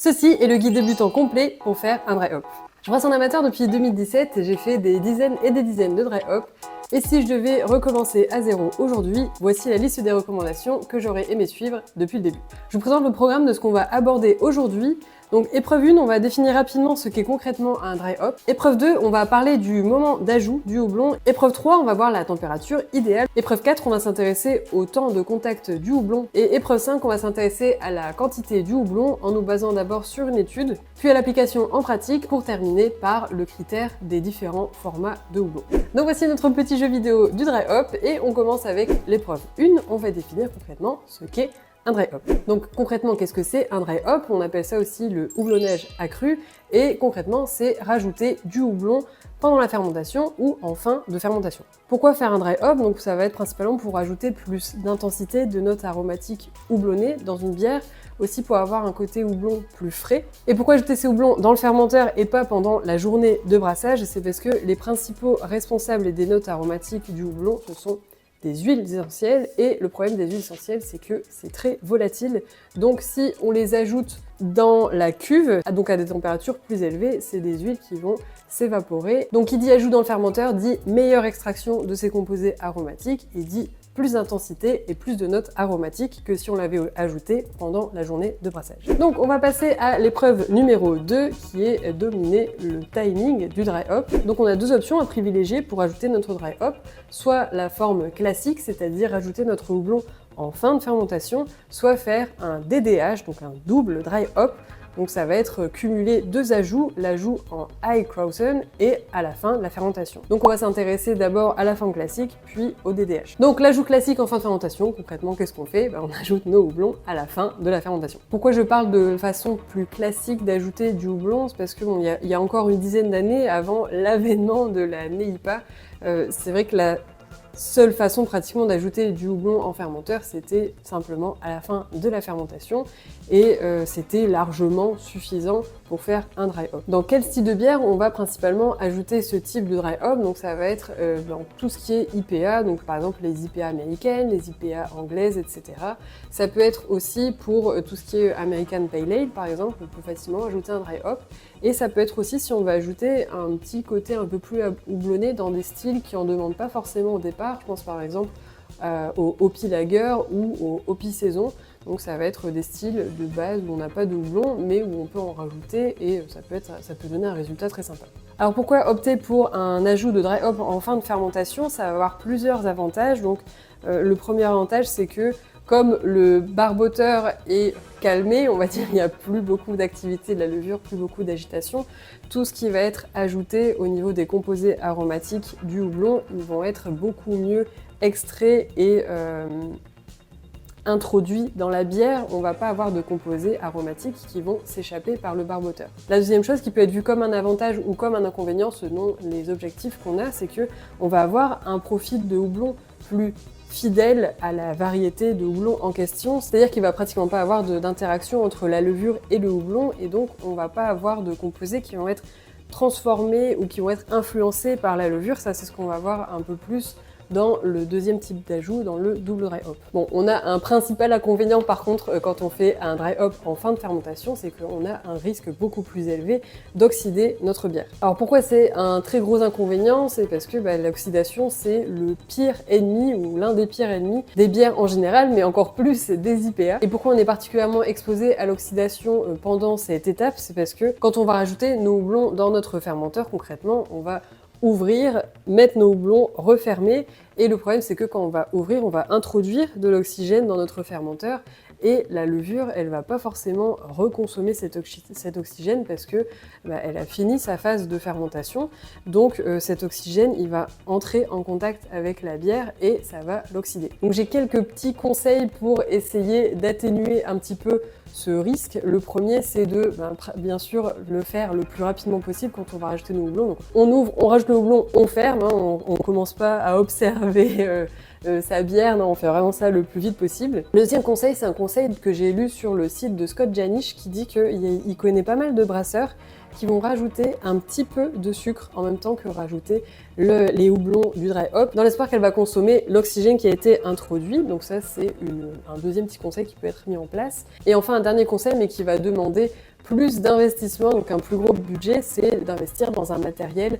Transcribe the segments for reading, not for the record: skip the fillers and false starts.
Ceci est le guide débutant complet pour faire un dry hop. Je reste un amateur depuis 2017 et j'ai fait des dizaines et des dizaines de dry hop. Et si je devais recommencer à zéro aujourd'hui, voici la liste des recommandations que j'aurais aimé suivre depuis le début. Je vous présente le programme de ce qu'on va aborder aujourd'hui. Donc épreuve 1, on va définir rapidement ce qu'est concrètement un dry hop. Épreuve 2, on va parler du moment d'ajout du houblon. Épreuve 3, on va voir la température idéale. Épreuve 4, on va s'intéresser au temps de contact du houblon. Et épreuve 5, on va s'intéresser à la quantité du houblon en nous basant d'abord sur une étude, puis à l'application en pratique pour terminer par le critère des différents formats de houblon. Donc voici notre petit jeu vidéo du dry hop et on commence avec l'épreuve 1. On va définir concrètement ce qu'est un dry hop. Donc concrètement, qu'est-ce que c'est un dry hop? On appelle ça aussi le houblonnage accru et concrètement, c'est rajouter du houblon pendant la fermentation ou en fin de fermentation. Pourquoi faire un dry hop? Donc ça va être principalement pour ajouter plus d'intensité, de notes aromatiques houblonnées dans une bière, aussi pour avoir un côté houblon plus frais. Et pourquoi ajouter ces houblons dans le fermenteur et pas pendant la journée de brassage? C'est parce que les principaux responsables des notes aromatiques du houblon, ce sont des huiles essentielles, et le problème des huiles essentielles, c'est que c'est très volatile. Donc si on les ajoute dans la cuve, donc à des températures plus élevées, c'est des huiles qui vont s'évaporer. Donc qui dit ajout dans le fermenteur dit meilleure extraction de ces composés aromatiques et dit plus d'intensité et plus de notes aromatiques que si on l'avait ajouté pendant la journée de brassage. Donc on va passer à l'épreuve numéro 2 qui est dominer le timing du dry hop. Donc on a deux options à privilégier pour ajouter notre dry hop, soit la forme classique, c'est-à-dire ajouter notre houblon en fin de fermentation, soit faire un DDH, donc un double dry hop. Donc ça va être cumuler deux ajouts, l'ajout en Heikrausen et à la fin de la fermentation. Donc on va s'intéresser d'abord à la forme classique, puis au DDH. Donc l'ajout classique en fin de fermentation, concrètement qu'est-ce qu'on fait? On ajoute nos houblons à la fin de la fermentation. Pourquoi je parle de façon plus classique d'ajouter du houblon? C'est parce qu'il y a encore une dizaine d'années, avant l'avènement de la NEIPA, c'est vrai que la seule façon pratiquement d'ajouter du houblon en fermenteur, c'était simplement à la fin de la fermentation et c'était largement suffisant pour faire un dry hop. Dans quel style de bière on va principalement ajouter ce type de dry hop? Donc ça va être dans tout ce qui est IPA, donc par exemple les IPA américaines, les IPA anglaises, etc. Ça peut être aussi pour tout ce qui est American Pale Ale par exemple, on peut facilement ajouter un dry hop. Et ça peut être aussi si on veut ajouter un petit côté un peu plus houblonné dans des styles qui en demandent pas forcément au départ. Je pense par exemple au Hoppy Lager ou au Hoppy Saison. Donc ça va être des styles de base où on n'a pas de houblon mais où on peut en rajouter et ça peut donner un résultat très sympa. Alors pourquoi opter pour un ajout de dry hop en fin de fermentation? Ça va avoir plusieurs avantages. Donc le premier avantage c'est que comme le barboteur est calmé, on va dire, il n'y a plus beaucoup d'activité de la levure, plus beaucoup d'agitation. Tout ce qui va être ajouté au niveau des composés aromatiques du houblon, ils vont être beaucoup mieux extraits et introduits dans la bière. On ne va pas avoir de composés aromatiques qui vont s'échapper par le barboteur. La deuxième chose qui peut être vue comme un avantage ou comme un inconvénient selon les objectifs qu'on a, c'est que on va avoir un profil de houblon plus fidèle à la variété de houblon en question, c'est-à-dire qu'il va pratiquement pas avoir d'interaction entre la levure et le houblon, et donc on va pas avoir de composés qui vont être transformés ou qui vont être influencés par la levure. Ça, c'est ce qu'on va voir un peu plus dans le deuxième type d'ajout, dans le double dry hop. Bon, on a un principal inconvénient par contre quand on fait un dry hop en fin de fermentation, c'est qu'on a un risque beaucoup plus élevé d'oxyder notre bière. Alors pourquoi c'est un très gros inconvénient? C'est parce que l'oxydation c'est le pire ennemi ou l'un des pires ennemis des bières en général, mais encore plus des IPA. Et pourquoi on est particulièrement exposé à l'oxydation pendant cette étape? C'est parce que quand on va rajouter nos houblons dans notre fermenteur, concrètement, on va ouvrir, mettre nos houblons, refermer. Et le problème, c'est que quand on va ouvrir, on va introduire de l'oxygène dans notre fermenteur et la levure, elle va pas forcément reconsommer cet oxygène parce que elle a fini sa phase de fermentation. Donc cet oxygène, il va entrer en contact avec la bière et ça va l'oxyder. Donc j'ai quelques petits conseils pour essayer d'atténuer un petit peu ce risque. Le premier, c'est de bien sûr le faire le plus rapidement possible quand on va rajouter nos houblons. Donc, on ouvre, on rajoute le houblon, on ferme, on commence pas à observer sa bière, non, on fait vraiment ça le plus vite possible. Le deuxième conseil, c'est un conseil que j'ai lu sur le site de Scott Janisch qui dit qu'il connaît pas mal de brasseurs qui vont rajouter un petit peu de sucre en même temps que rajouter les houblons du dry hop, dans l'espoir qu'elle va consommer l'oxygène qui a été introduit. Donc ça, c'est un deuxième petit conseil qui peut être mis en place. Et enfin, un dernier conseil, mais qui va demander plus d'investissement, donc un plus gros budget, c'est d'investir dans un matériel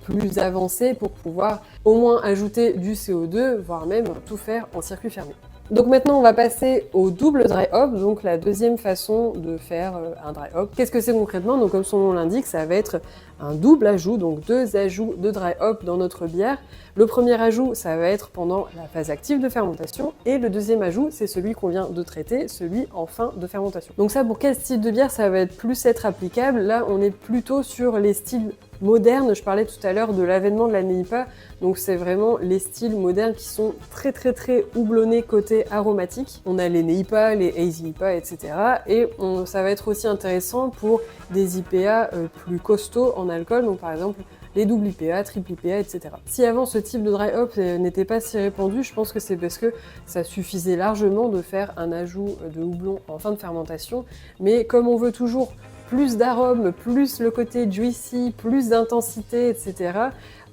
plus avancé pour pouvoir au moins ajouter du CO2, voire même tout faire en circuit fermé. Donc maintenant, on va passer au double dry hop, donc la deuxième façon de faire un dry hop. Qu'est-ce que c'est concrètement? Donc comme son nom l'indique, ça va être un double ajout, donc 2 ajouts de dry hop dans notre bière. Le premier ajout, ça va être pendant la phase active de fermentation, et le deuxième ajout, c'est celui qu'on vient de traiter, celui en fin de fermentation. Donc ça, pour quel style de bière ça va plus être applicable? Là, on est plutôt sur les styles modernes. Je parlais tout à l'heure de l'avènement de la NEIPA, donc c'est vraiment les styles modernes qui sont très houblonnés côté aromatique. On a les NEIPA, les Hazy IPA, etc. Et ça va être aussi intéressant pour des IPA plus costauds en alcool, donc par exemple les double IPA, triple IPA, etc. Si avant ce type de dry hop n'était pas si répandu, je pense que c'est parce que ça suffisait largement de faire un ajout de houblon en fin de fermentation, mais comme on veut toujours plus d'arômes, plus le côté juicy, plus d'intensité, etc.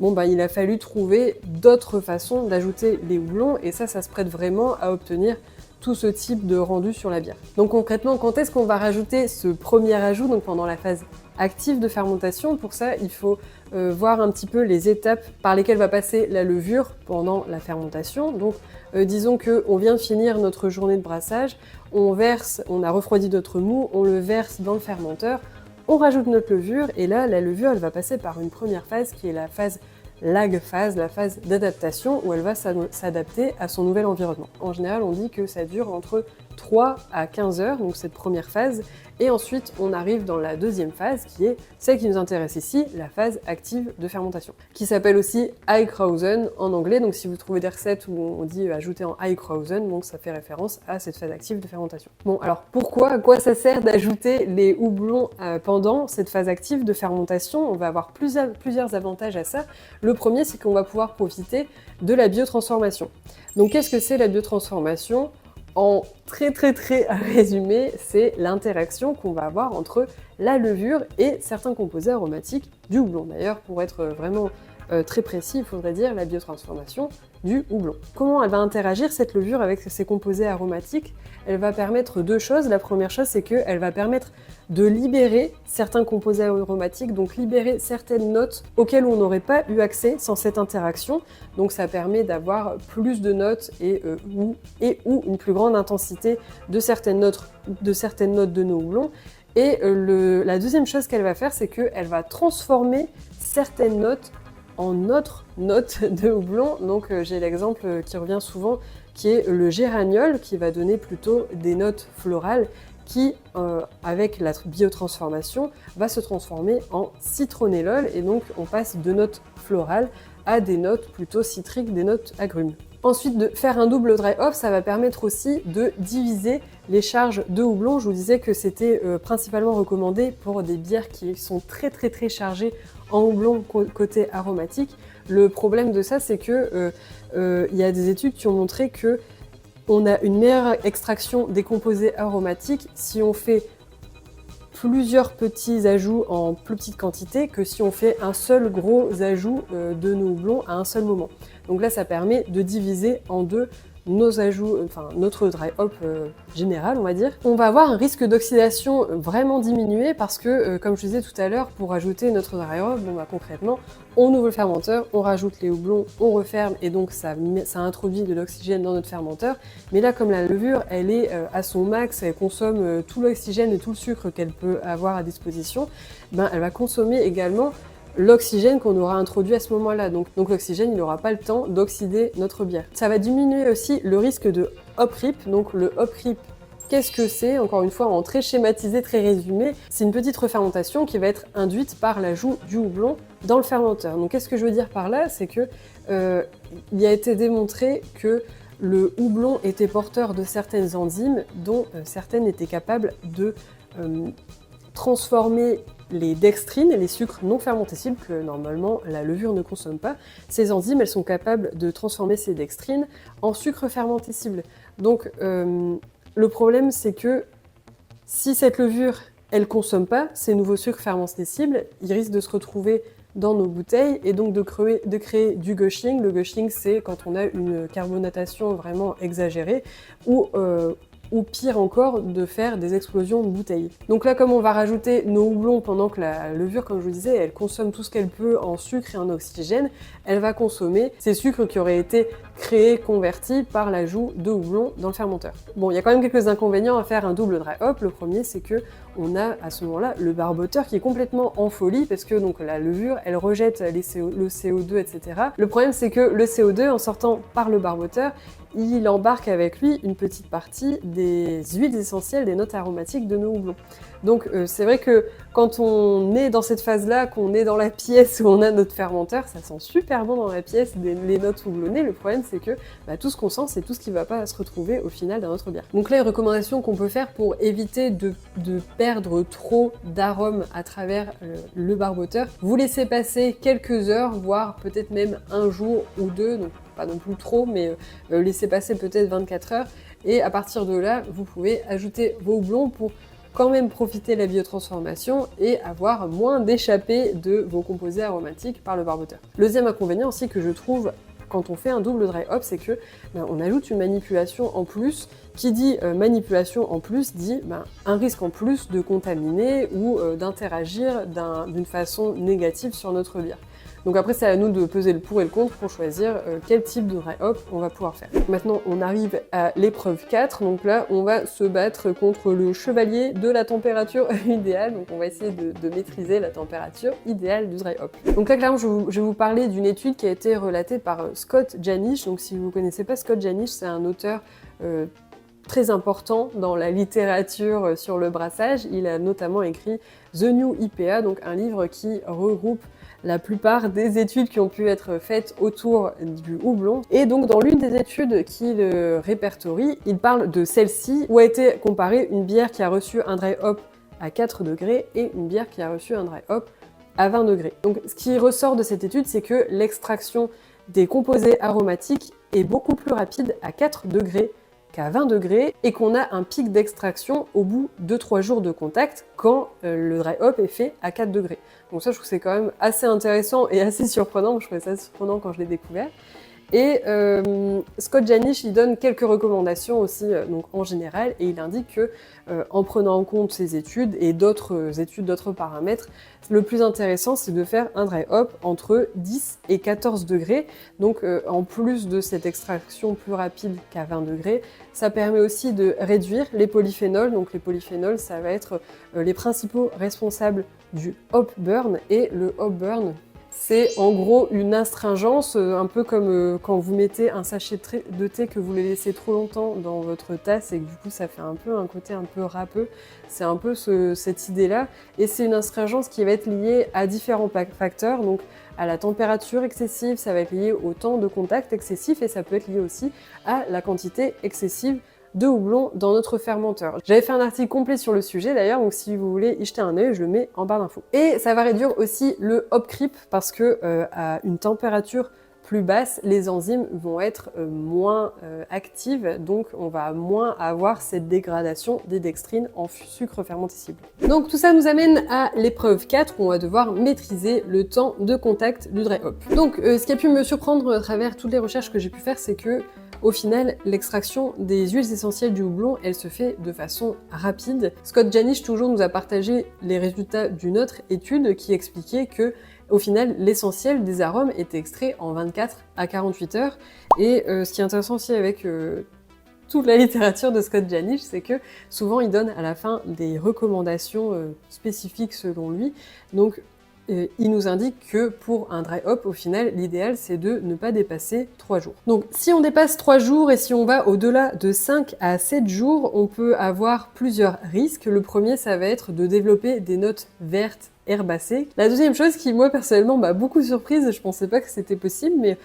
Bon, il a fallu trouver d'autres façons d'ajouter les houblons, et ça se prête vraiment à obtenir tout ce type de rendu sur la bière. Donc concrètement, quand est-ce qu'on va rajouter ce premier ajout, donc pendant la phase active de fermentation? Pour ça, il faut voir un petit peu les étapes par lesquelles va passer la levure pendant la fermentation. Donc disons qu'on vient de finir notre journée de brassage, on a refroidi notre mou, on le verse dans le fermenteur, on rajoute notre levure, et là, la levure, elle va passer par une première phase qui est la phase lag phase, la phase d'adaptation, où elle va s'adapter à son nouvel environnement. En général, on dit que ça dure entre 3 à 15 heures, donc cette première phase, et ensuite on arrive dans la deuxième phase, qui est celle qui nous intéresse ici, la phase active de fermentation, qui s'appelle aussi Eichhausen en anglais. Donc si vous trouvez des recettes où on dit ajouter en Eichhausen, donc ça fait référence à cette phase active de fermentation. Bon, alors à quoi ça sert d'ajouter les houblons pendant cette phase active de fermentation? On va avoir plusieurs avantages à ça. Le premier, c'est qu'on va pouvoir profiter de la biotransformation. Donc qu'est-ce que c'est la biotransformation? En très résumé, c'est l'interaction qu'on va avoir entre la levure et certains composés aromatiques du houblon. D'ailleurs, pour être vraiment très précis, il faudrait dire la biotransformation du houblon. Comment elle va interagir, cette levure, avec ces composés aromatiques? Elle va permettre deux choses. La première chose, c'est qu'elle va permettre de libérer certains composés aromatiques, donc libérer certaines notes auxquelles on n'aurait pas eu accès sans cette interaction. Donc ça permet d'avoir plus de notes ou une plus grande intensité de certaines notes de nos houblons. Et la deuxième chose qu'elle va faire, c'est qu'elle va transformer certaines notes en autres notes de houblon. Donc j'ai l'exemple qui revient souvent, qui est le géraniol, qui va donner plutôt des notes florales, qui, avec la biotransformation, va se transformer en citronellol, et donc on passe de notes florales à des notes plutôt citriques, des notes agrumes. Ensuite, de faire un double dry hop, ça va permettre aussi de diviser les charges de houblon. Je vous disais que c'était principalement recommandé pour des bières qui sont très chargées en houblon côté aromatique. Le problème de ça, c'est que y a des études qui ont montré que on a une meilleure extraction des composés aromatiques si on fait plusieurs petits ajouts en plus petite quantité que si on fait un seul gros ajout de nos houblons à un seul moment. Donc là, ça permet de diviser en deux nos ajouts, enfin notre dry hop général, on va dire. On va avoir un risque d'oxydation vraiment diminué parce que, comme je disais tout à l'heure, pour ajouter notre dry hop, concrètement, on ouvre le fermenteur, on rajoute les houblons, on referme, et donc ça introduit de l'oxygène dans notre fermenteur. Mais là, comme la levure, elle est à son max, elle consomme tout l'oxygène et tout le sucre qu'elle peut avoir à disposition, elle va consommer également l'oxygène qu'on aura introduit à ce moment-là. Donc l'oxygène, il n'aura pas le temps d'oxyder notre bière. Ça va diminuer aussi le risque de hop rip. Donc le hop rip, qu'est-ce que c'est? Encore une fois, en très schématisé, très résumé, c'est une petite refermentation qui va être induite par l'ajout du houblon dans le fermenteur. Donc qu'est-ce que je veux dire par là? C'est que il a été démontré que le houblon était porteur de certaines enzymes dont certaines étaient capables de transformer les dextrines, les sucres non fermentescibles que normalement la levure ne consomme pas. Ces enzymes, elles sont capables de transformer ces dextrines en sucre fermentescible. Donc le problème, c'est que si cette levure, elle consomme pas ces nouveaux sucres fermentescibles, ils risquent de se retrouver dans nos bouteilles et donc de créer du gushing. Le gushing, c'est quand on a une carbonatation vraiment exagérée ou ou pire encore, de faire des explosions de bouteilles. Donc là, comme on va rajouter nos houblons pendant que la levure, comme je vous disais, elle consomme tout ce qu'elle peut en sucre et en oxygène, elle va consommer ces sucres qui auraient été créés, convertis par l'ajout de houblon dans le fermenteur. Bon, il y a quand même quelques inconvénients à faire un double dry hop. Le premier, c'est que on a à ce moment-là le barboteur qui est complètement en folie parce que donc la levure, elle rejette le CO2, etc. Le problème, c'est que le CO2, en sortant par le barboteur, il embarque avec lui une petite partie des huiles essentielles, des notes aromatiques de nos houblons. Donc c'est vrai que quand on est dans cette phase-là, qu'on est dans la pièce où on a notre fermenteur, ça sent super bon dans la pièce, les notes houblonnées. Le problème, c'est que tout ce qu'on sent, c'est tout ce qui ne va pas se retrouver au final dans notre bière. Donc là, les recommandations qu'on peut faire pour éviter de perdre trop d'arômes à travers le barboteur, vous laissez passer quelques heures, voire peut-être même un jour ou deux, donc pas non plus trop, mais laissez passer peut-être 24 heures, et à partir de là, vous pouvez ajouter vos houblons pour quand même profiter de la biotransformation et avoir moins d'échappées de vos composés aromatiques par le barboteur. Le deuxième inconvénient aussi que je trouve quand on fait un double dry hop, c'est que on ajoute une manipulation en plus. Qui dit manipulation en plus dit un risque en plus de contaminer ou d'interagir d'une façon négative sur notre bière. Donc après, c'est à nous de peser le pour et le contre pour choisir quel type de dry hop on va pouvoir faire. Maintenant, on arrive à l'épreuve 4. Donc là, on va se battre contre le chevalier de la température idéale. Donc on va essayer de maîtriser la température idéale du dry hop. Donc là, clairement, je vais vous parler d'une étude qui a été relatée par Scott Janisch. Donc si vous ne connaissez pas Scott Janisch, c'est un auteur très important dans la littérature sur le brassage. Il a notamment écrit The New IPA, donc un livre qui regroupe la plupart des études qui ont pu être faites autour du houblon. Et donc dans l'une des études qu'il répertorie, il parle de celle-ci, où a été comparée une bière qui a reçu un dry hop à 4 degrés et une bière qui a reçu un dry hop à 20 degrés. Donc ce qui ressort de cette étude, c'est que l'extraction des composés aromatiques est beaucoup plus rapide à 4 degrés qu'à 20 degrés et qu'on a un pic d'extraction au bout de 3 jours de contact quand le dry hop est fait à 4 degrés. Donc ça, je trouve que c'est quand même assez intéressant et assez surprenant. Je trouvais ça surprenant quand je l'ai découvert. Et Scott Janisch, il donne quelques recommandations aussi donc en général, et il indique que en prenant en compte ces études et d'autres études, d'autres paramètres, le plus intéressant c'est de faire un dry hop entre 10 et 14 degrés. Donc en plus de cette extraction plus rapide qu'à 20 degrés, ça permet aussi de réduire les polyphénols. Donc les polyphénols, ça va être les principaux responsables du hop burn, et le hop burn, c'est en gros une astringence, un peu comme quand vous mettez un sachet de thé que vous le laissez trop longtemps dans votre tasse et que du coup ça fait un peu un côté un peu râpeux. C'est un peu cette idée-là. Et c'est une astringence qui va être liée à différents facteurs, donc à la température excessive, ça va être lié au temps de contact excessif et ça peut être lié aussi à la quantité excessive de houblon dans notre fermenteur. J'avais fait un article complet sur le sujet d'ailleurs, donc si vous voulez y jeter un œil, je le mets en barre d'infos. Et ça va réduire aussi le hop creep parce que à une température plus basse, les enzymes vont être moins actives, donc on va moins avoir cette dégradation des dextrines en sucre fermentescible. Donc tout ça nous amène à l'épreuve 4 où on va devoir maîtriser le temps de contact du dry hop. Donc ce qui a pu me surprendre à travers toutes les recherches que j'ai pu faire, c'est que au final, l'extraction des huiles essentielles du houblon, elle se fait de façon rapide. Scott Janisch toujours nous a partagé les résultats d'une autre étude qui expliquait que au final, l'essentiel des arômes était extrait en 24 à 48 heures. Et ce qui est intéressant aussi avec toute la littérature de Scott Janisch, c'est que souvent il donne à la fin des recommandations spécifiques selon lui. Donc il nous indique que pour un dry hop, au final, l'idéal c'est de ne pas dépasser 3 jours. Donc si on dépasse 3 jours et si on va au-delà de 5 à 7 jours, on peut avoir plusieurs risques. Le premier, ça va être de développer des notes vertes herbacées. La deuxième chose qui, moi, personnellement, m'a beaucoup surprise, je pensais pas que c'était possible, mais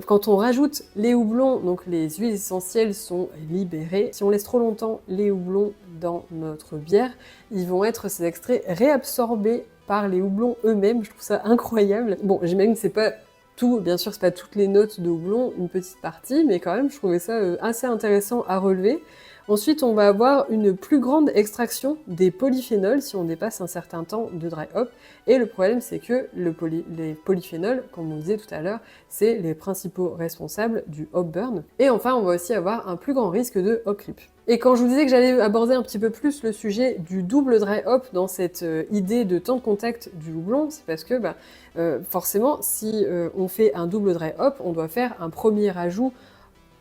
quand on rajoute les houblons, donc les huiles essentielles sont libérées. Si on laisse trop longtemps les houblons dans notre bière, ils vont être, ces extraits, réabsorbés par les houblons eux-mêmes. Je trouve ça incroyable. Bon, j'imagine que c'est pas tout, bien sûr, c'est pas toutes les notes de houblon, une petite partie, mais quand même, je trouvais ça assez intéressant à relever. Ensuite, on va avoir une plus grande extraction des polyphénols si on dépasse un certain temps de dry hop. Et le problème, c'est que les polyphénols, comme on disait tout à l'heure, c'est les principaux responsables du hop burn. Et enfin, on va aussi avoir un plus grand risque de hop creep. Et quand je vous disais que j'allais aborder un petit peu plus le sujet du double dry hop dans cette idée de temps de contact du houblon, c'est parce que forcément, si on fait un double dry hop, on doit faire un premier ajout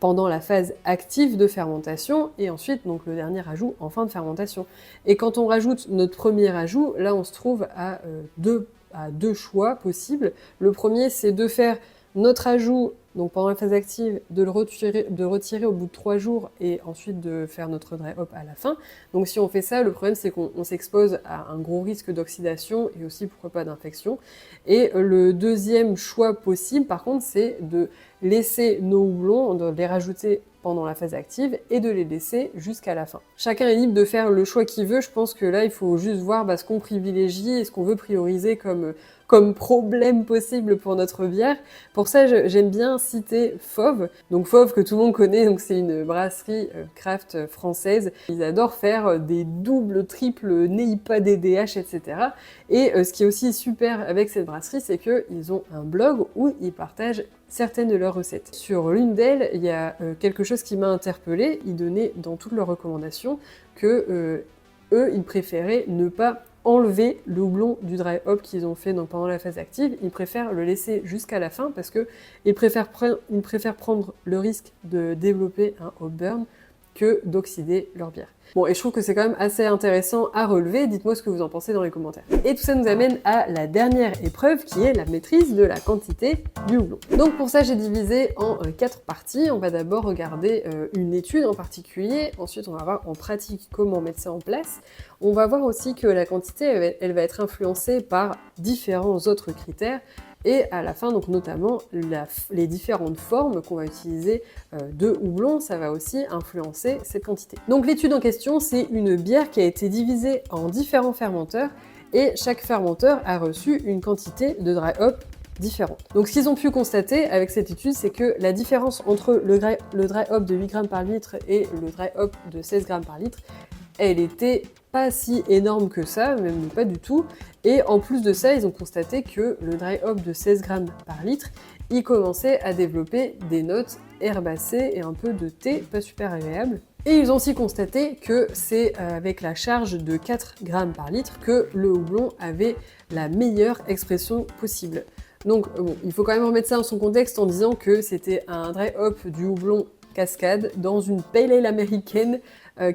pendant la phase active de fermentation, et ensuite donc le dernier ajout en fin de fermentation. Et quand on rajoute notre premier ajout, là on se trouve à deux choix possibles. Le premier, c'est de faire notre ajout donc pendant la phase active, de le retirer au bout de 3 jours et ensuite de faire notre dry hop à la fin. Donc si on fait ça, le problème c'est qu'on s'expose à un gros risque d'oxydation et aussi pourquoi pas d'infection. Et le deuxième choix possible par contre, c'est de laisser nos houblons, de les rajouter pendant la phase active et de les laisser jusqu'à la fin. Chacun est libre de faire le choix qu'il veut. Je pense que là, il faut juste voir ce qu'on privilégie et ce qu'on veut prioriser comme problème possible pour notre bière. Pour ça, j'aime bien citer Fauve. Donc Fauve que tout le monde connaît, donc c'est une brasserie craft française. Ils adorent faire des doubles, triples NEIPA, DDH, etc. Et ce qui est aussi super avec cette brasserie, c'est qu'ils ont un blog où ils partagent certaines de leurs recettes. Sur l'une d'elles, il y a quelque chose qui m'a interpellée. Ils donnaient dans toutes leurs recommandations que eux, ils préféraient ne pas enlever le houblon du dry hop qu'ils ont fait pendant la phase active. Ils préfèrent le laisser jusqu'à la fin parce qu'ils préfèrent prendre le risque de développer un hop burn que d'oxyder leur bière. Bon, et je trouve que c'est quand même assez intéressant à relever. Dites-moi ce que vous en pensez dans les commentaires. Et tout ça nous amène à la dernière épreuve qui est la maîtrise de la quantité du houblon. Donc pour ça, j'ai divisé en 4 parties. On va d'abord regarder une étude en particulier. Ensuite, on va voir en pratique comment mettre ça en place. On va voir aussi que la quantité, elle va être influencée par différents autres critères. Et à la fin, donc notamment les différentes formes qu'on va utiliser de houblon, ça va aussi influencer cette quantité. Donc l'étude en question, c'est une bière qui a été divisée en différents fermenteurs et chaque fermenteur a reçu une quantité de dry hop différente. Donc ce qu'ils ont pu constater avec cette étude, c'est que la différence entre le dry hop de 8 grammes par litre et le dry hop de 16 grammes par litre, elle était pas si énorme que ça, même pas du tout. Et en plus de ça, ils ont constaté que le dry hop de 16 grammes par litre, il commençait à développer des notes herbacées et un peu de thé, pas super agréable. Et ils ont aussi constaté que c'est avec la charge de 4 grammes par litre que le houblon avait la meilleure expression possible. Donc bon, il faut quand même remettre ça dans son contexte en disant que c'était un dry hop du houblon cascade dans une pale ale américaine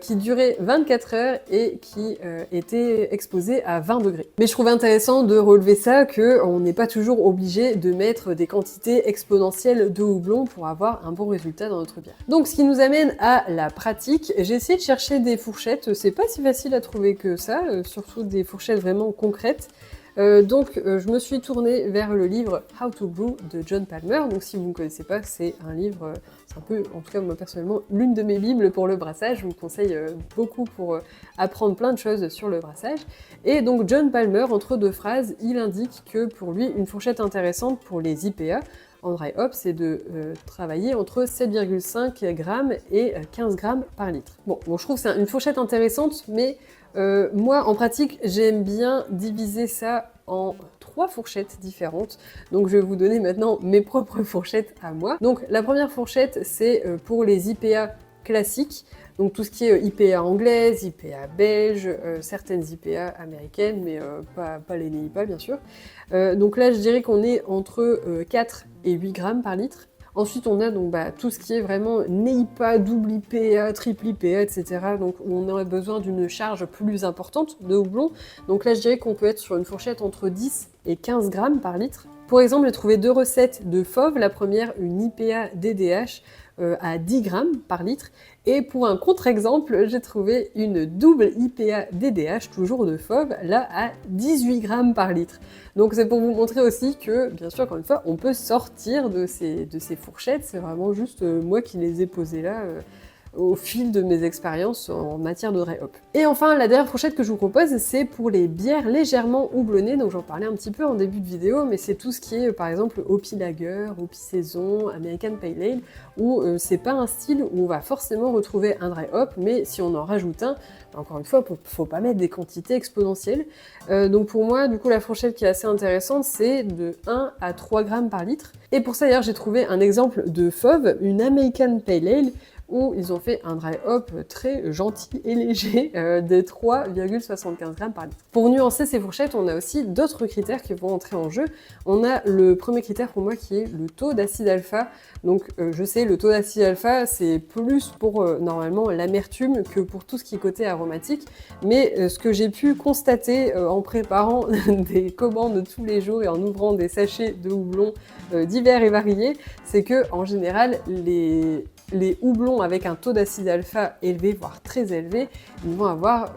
qui durait 24 heures et qui était exposée à 20 degrés. Mais je trouvais intéressant de relever ça, qu'on n'est pas toujours obligé de mettre des quantités exponentielles de houblon pour avoir un bon résultat dans notre bière. Donc ce qui nous amène à la pratique, j'ai essayé de chercher des fourchettes, c'est pas si facile à trouver que ça, surtout des fourchettes vraiment concrètes. Donc je me suis tournée vers le livre How to Brew de John Palmer. Donc si vous ne connaissez pas, c'est un livre, c'est un peu, en tout cas moi personnellement, l'une de mes bibles pour le brassage. Je vous le conseille beaucoup pour apprendre plein de choses sur le brassage. Et donc John Palmer, entre deux phrases, il indique que pour lui, une fourchette intéressante pour les IPA en dry hop, c'est de travailler entre 7,5 grammes et 15 grammes par litre. Bon, je trouve que c'est une fourchette intéressante, mais moi, en pratique, j'aime bien diviser ça en 3 fourchettes différentes. Donc, je vais vous donner maintenant mes propres fourchettes à moi. Donc, la première fourchette, c'est pour les IPA classiques. Donc, tout ce qui est IPA anglaise, IPA belge, certaines IPA américaines, mais pas les NEIPA, bien sûr. Donc là, je dirais qu'on est entre 4 et 8 grammes par litre. Ensuite, on a donc tout ce qui est vraiment NEIPA, double IPA, triple IPA, etc. Donc, où on aurait besoin d'une charge plus importante de houblon. Donc là, je dirais qu'on peut être sur une fourchette entre 10 et 15 grammes par litre. Pour exemple, j'ai trouvé 2 recettes de Fauve. La première, une IPA DDH à 10 grammes par litre. Et pour un contre-exemple, j'ai trouvé une double IPA DDH, toujours de Fauve, là à 18 grammes par litre. Donc c'est pour vous montrer aussi que, bien sûr, encore une fois, on peut sortir de ces fourchettes. C'est vraiment juste moi qui les ai posées là. au fil de mes expériences en matière de dry hop. Et enfin, la dernière fourchette que je vous propose, c'est pour les bières légèrement houblonnées, donc j'en parlais un petit peu en début de vidéo, mais c'est tout ce qui est par exemple Hoppy Lager, Hoppy Saison, American Pale Ale, où c'est pas un style où on va forcément retrouver un dry hop, mais si on en rajoute un, encore une fois, faut pas mettre des quantités exponentielles. Donc pour moi, du coup, la fourchette qui est assez intéressante, c'est de 1 à 3 grammes par litre. Et pour ça, d'ailleurs, j'ai trouvé un exemple de FOV, une American Pale Ale, où ils ont fait un dry hop très gentil et léger de 3,75 grammes par litre. Pour nuancer ces fourchettes, on a aussi d'autres critères qui vont entrer en jeu. On a le premier critère pour moi qui est le taux d'acide alpha. Donc je sais, le taux d'acide alpha, c'est plus pour normalement l'amertume que pour tout ce qui est côté aromatique. Mais ce que j'ai pu constater en préparant des commandes tous les jours et en ouvrant des sachets de houblon divers et variés, c'est que en général, les houblons avec un taux d'acide alpha élevé, voire très élevé, ils vont avoir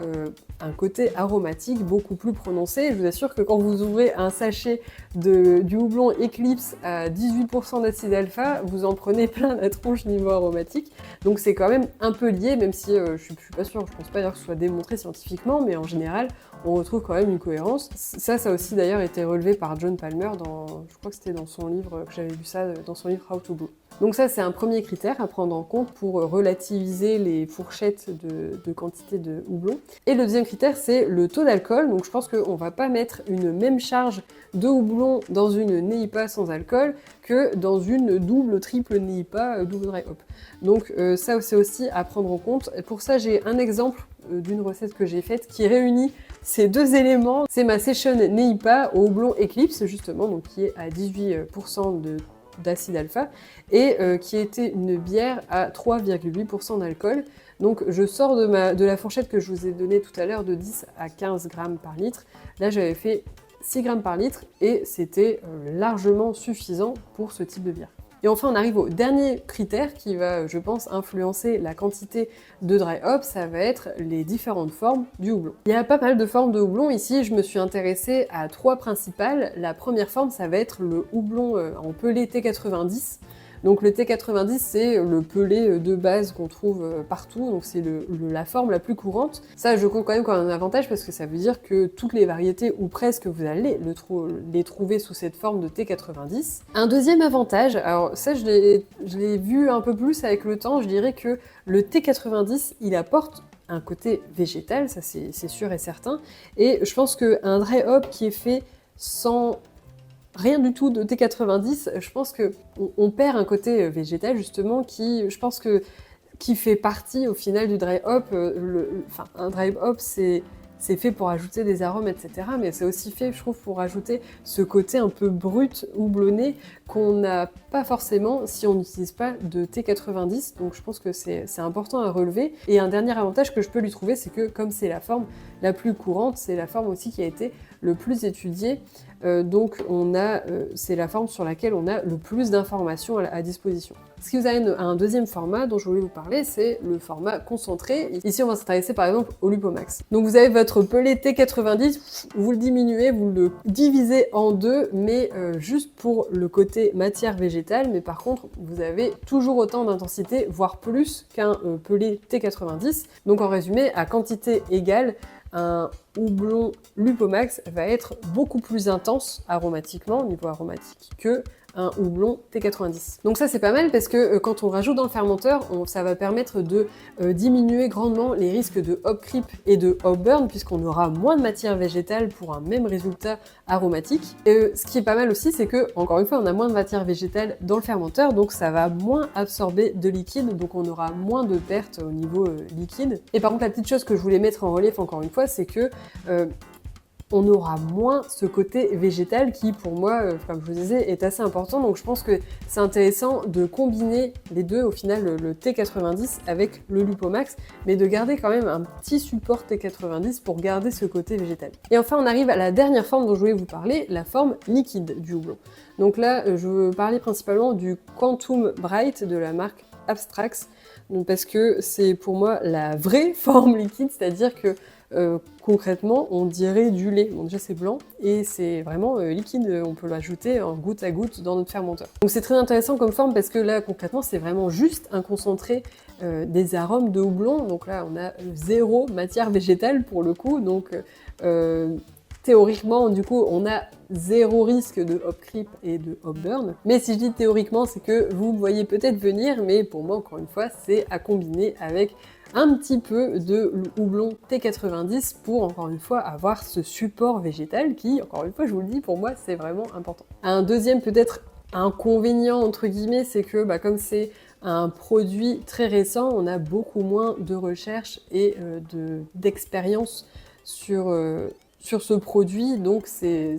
un côté aromatique beaucoup plus prononcé. Je vous assure que quand vous ouvrez un sachet du houblon Eclipse à 18% d'acide alpha, vous en prenez plein la tronche niveau aromatique. Donc c'est quand même un peu lié, même si je suis pas sûre, je pense pas d'ailleurs que ce soit démontré scientifiquement, mais en général, on retrouve quand même une cohérence. Ça a aussi d'ailleurs été relevé par John Palmer je crois que c'était dans son livre, que j'avais vu ça, dans son livre How to Brew. Donc ça, c'est un premier critère à prendre en compte pour relativiser les fourchettes de quantité de houblon. Et le deuxième critère, c'est le taux d'alcool. Donc je pense qu'on va pas mettre une même charge de houblon dans une NEIPA sans alcool que dans une double, triple NEIPA double dry hop. Donc ça, c'est aussi à prendre en compte. Et pour ça, j'ai un exemple d'une recette que j'ai faite qui réunit ces deux éléments. C'est ma Session NEIPA au houblon Eclipse, justement, donc qui est à 18% d'acide alpha, et qui était une bière à 3,8% d'alcool. Donc je sors de la fourchette que je vous ai donnée tout à l'heure de 10 à 15 grammes par litre. Là j'avais fait 6 grammes par litre et c'était largement suffisant pour ce type de bière. Et enfin, on arrive au dernier critère qui va, je pense, influencer la quantité de dry hop, ça va être les différentes formes du houblon. Il y a pas mal de formes de houblon ici, je me suis intéressée à 3 principales. La première forme, ça va être le houblon en pelé T90. Donc le T90, c'est le pelé de base qu'on trouve partout, donc c'est la forme la plus courante. Ça, je compte quand même comme un avantage parce que ça veut dire que toutes les variétés, ou presque, vous allez les trouver sous cette forme de T90. Un deuxième avantage, alors ça je l'ai vu un peu plus avec le temps, je dirais que le T90, il apporte un côté végétal, ça c'est sûr et certain, et je pense qu'un dry hop qui est fait sans rien du tout de T90, je pense qu'on perd un côté végétal justement qui, je pense qui fait partie au final du dry hop. Un dry hop, c'est fait pour ajouter des arômes, etc. Mais c'est aussi fait, je trouve, pour ajouter ce côté un peu brut, houblonné, qu'on n'a pas forcément si on n'utilise pas de T90. Donc je pense que c'est important à relever. Et un dernier avantage que je peux lui trouver, c'est que comme c'est la forme la plus courante, c'est la forme aussi qui a été le plus étudiée. Donc c'est la forme sur laquelle on a le plus d'informations à disposition. Ce qui vous amène à un deuxième format dont je voulais vous parler, c'est le format concentré. Ici, on va s'intéresser par exemple au Lupomax. Donc vous avez votre pelé T90, vous le diminuez, vous le divisez en deux, mais juste pour le côté matière végétale, mais par contre, vous avez toujours autant d'intensité, voire plus qu'un pelé T90. Donc en résumé, à quantité égale, un houblon Lupomax va être beaucoup plus intense aromatiquement, au niveau aromatique, que un houblon T90. Donc ça c'est pas mal parce que quand on rajoute dans le fermenteur, ça va permettre de diminuer grandement les risques de hop creep et de hop burn puisqu'on aura moins de matière végétale pour un même résultat aromatique. Et ce qui est pas mal aussi, c'est que, encore une fois, on a moins de matière végétale dans le fermenteur, donc ça va moins absorber de liquide, donc on aura moins de pertes au niveau liquide. Et par contre, la petite chose que je voulais mettre en relief encore une fois, c'est que on aura moins ce côté végétal qui, pour moi, comme je vous disais, est assez important. Donc je pense que c'est intéressant de combiner les deux, au final, le T90 avec le Lupomax, mais de garder quand même un petit support T90 pour garder ce côté végétal. Et enfin, on arrive à la dernière forme dont je voulais vous parler, la forme liquide du houblon. Donc là, je veux parler principalement du Quantum Bright de la marque Abstrax, donc parce que c'est pour moi la vraie forme liquide, c'est-à-dire que concrètement, on dirait du lait. Bon, déjà c'est blanc et c'est vraiment liquide, on peut l'ajouter en goutte à goutte dans notre fermenteur. Donc c'est très intéressant comme forme parce que là concrètement c'est vraiment juste un concentré des arômes de houblon. Donc là, on a 0 matière végétale pour le coup. Donc théoriquement, du coup, on a 0 risque de hop creep et de hop burn. Mais si je dis théoriquement, c'est que vous me voyez peut-être venir, mais pour moi, encore une fois, c'est à combiner avec un petit peu de houblon T90 pour, encore une fois, avoir ce support végétal qui, encore une fois, je vous le dis, pour moi, c'est vraiment important. Un deuxième, peut-être, inconvénient, entre guillemets, c'est que, comme c'est un produit très récent, on a beaucoup moins de recherche et d'expérience sur ce produit, donc c'est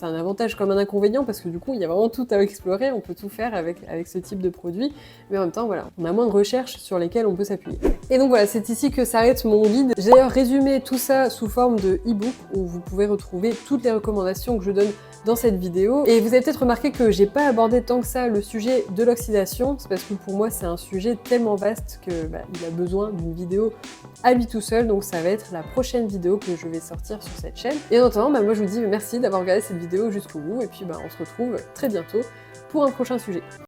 un avantage comme un inconvénient parce que du coup il y a vraiment tout à explorer, on peut tout faire avec ce type de produit, mais en même temps voilà, on a moins de recherches sur lesquelles on peut s'appuyer. Et donc voilà, c'est ici que s'arrête mon guide. J'ai d'ailleurs résumé tout ça sous forme de e-book où vous pouvez retrouver toutes les recommandations que je donne dans cette vidéo. Et vous avez peut-être remarqué que j'ai pas abordé tant que ça le sujet de l'oxydation, c'est parce que pour moi c'est un sujet tellement vaste que il a besoin d'une vidéo à lui tout seul, donc ça va être la prochaine vidéo que je vais sortir sur cette chaîne. Et en attendant, moi je vous dis merci d'avoir regardé cette vidéo jusqu'au bout, et puis on se retrouve très bientôt pour un prochain sujet.